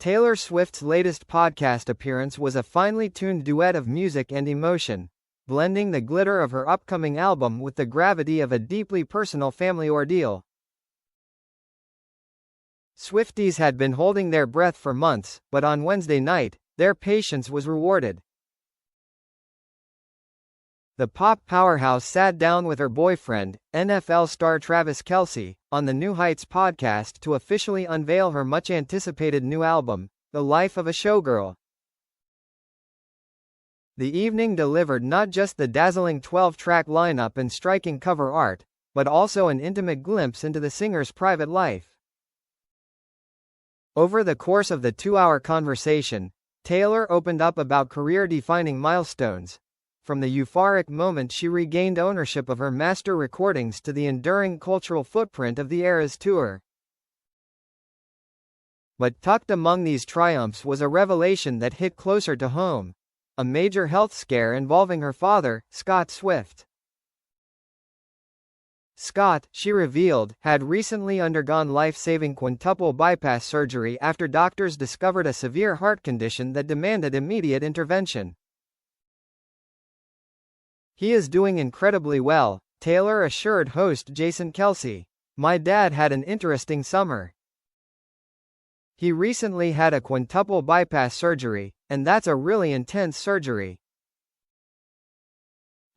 Taylor Swift's latest podcast appearance was a finely tuned duet of music and emotion, blending the glitter of her upcoming album with the gravity of a deeply personal family ordeal. Swifties had been holding their breath for months, but on Wednesday night, their patience was rewarded. The pop powerhouse sat down with her boyfriend, NFL star Travis Kelce, on the New Heights podcast to officially unveil her much-anticipated new album, The Life of a Showgirl. The evening delivered not just the dazzling 12-track lineup and striking cover art, but also an intimate glimpse into the singer's private life. Over the course of the 2-hour conversation, Taylor opened up about career-defining milestones, from the euphoric moment she regained ownership of her master recordings to the enduring cultural footprint of the Eras tour. But tucked among these triumphs was a revelation that hit closer to home: a major health scare involving her father, Scott Swift. Scott, she revealed, had recently undergone life-saving quintuple bypass surgery after doctors discovered a severe heart condition that demanded immediate intervention. "He is doing incredibly well," Taylor assured host Jason Kelce. "My dad had an interesting summer. He recently had a quintuple bypass surgery, and that's a really intense surgery.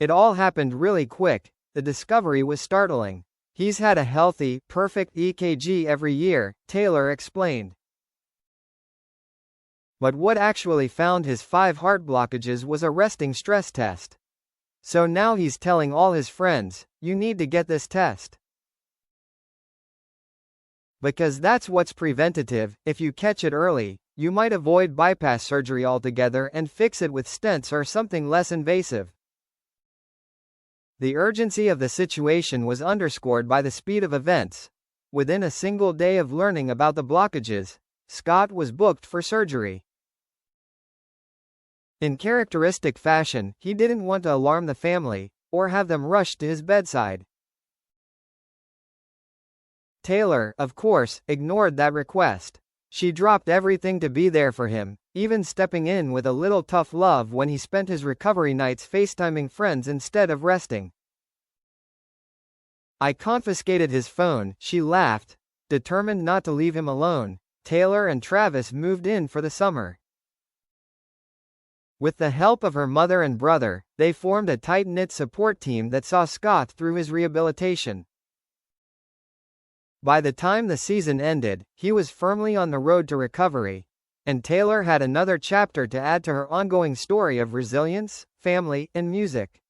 It all happened really quick. The discovery was startling. He's had a healthy, perfect EKG every year," Taylor explained. But what actually found his 5 heart blockages was a resting stress test. So now he's telling all his friends, "You need to get this test. Because that's what's preventative. If you catch it early, you might avoid bypass surgery altogether and fix it with stents or something less invasive." The urgency of the situation was underscored by the speed of events. Within a single day of learning about the blockages, Scott was booked for surgery. In characteristic fashion, he didn't want to alarm the family, or have them rushed to his bedside. Taylor, of course, ignored that request. She dropped everything to be there for him, even stepping in with a little tough love when he spent his recovery nights FaceTiming friends instead of resting. "I confiscated his phone," she laughed. Determined not to leave him alone, Taylor and Travis moved in for the summer. With the help of her mother and brother, they formed a tight-knit support team that saw Scott through his rehabilitation. By the time the season ended, he was firmly on the road to recovery, and Taylor had another chapter to add to her ongoing story of resilience, family, and music.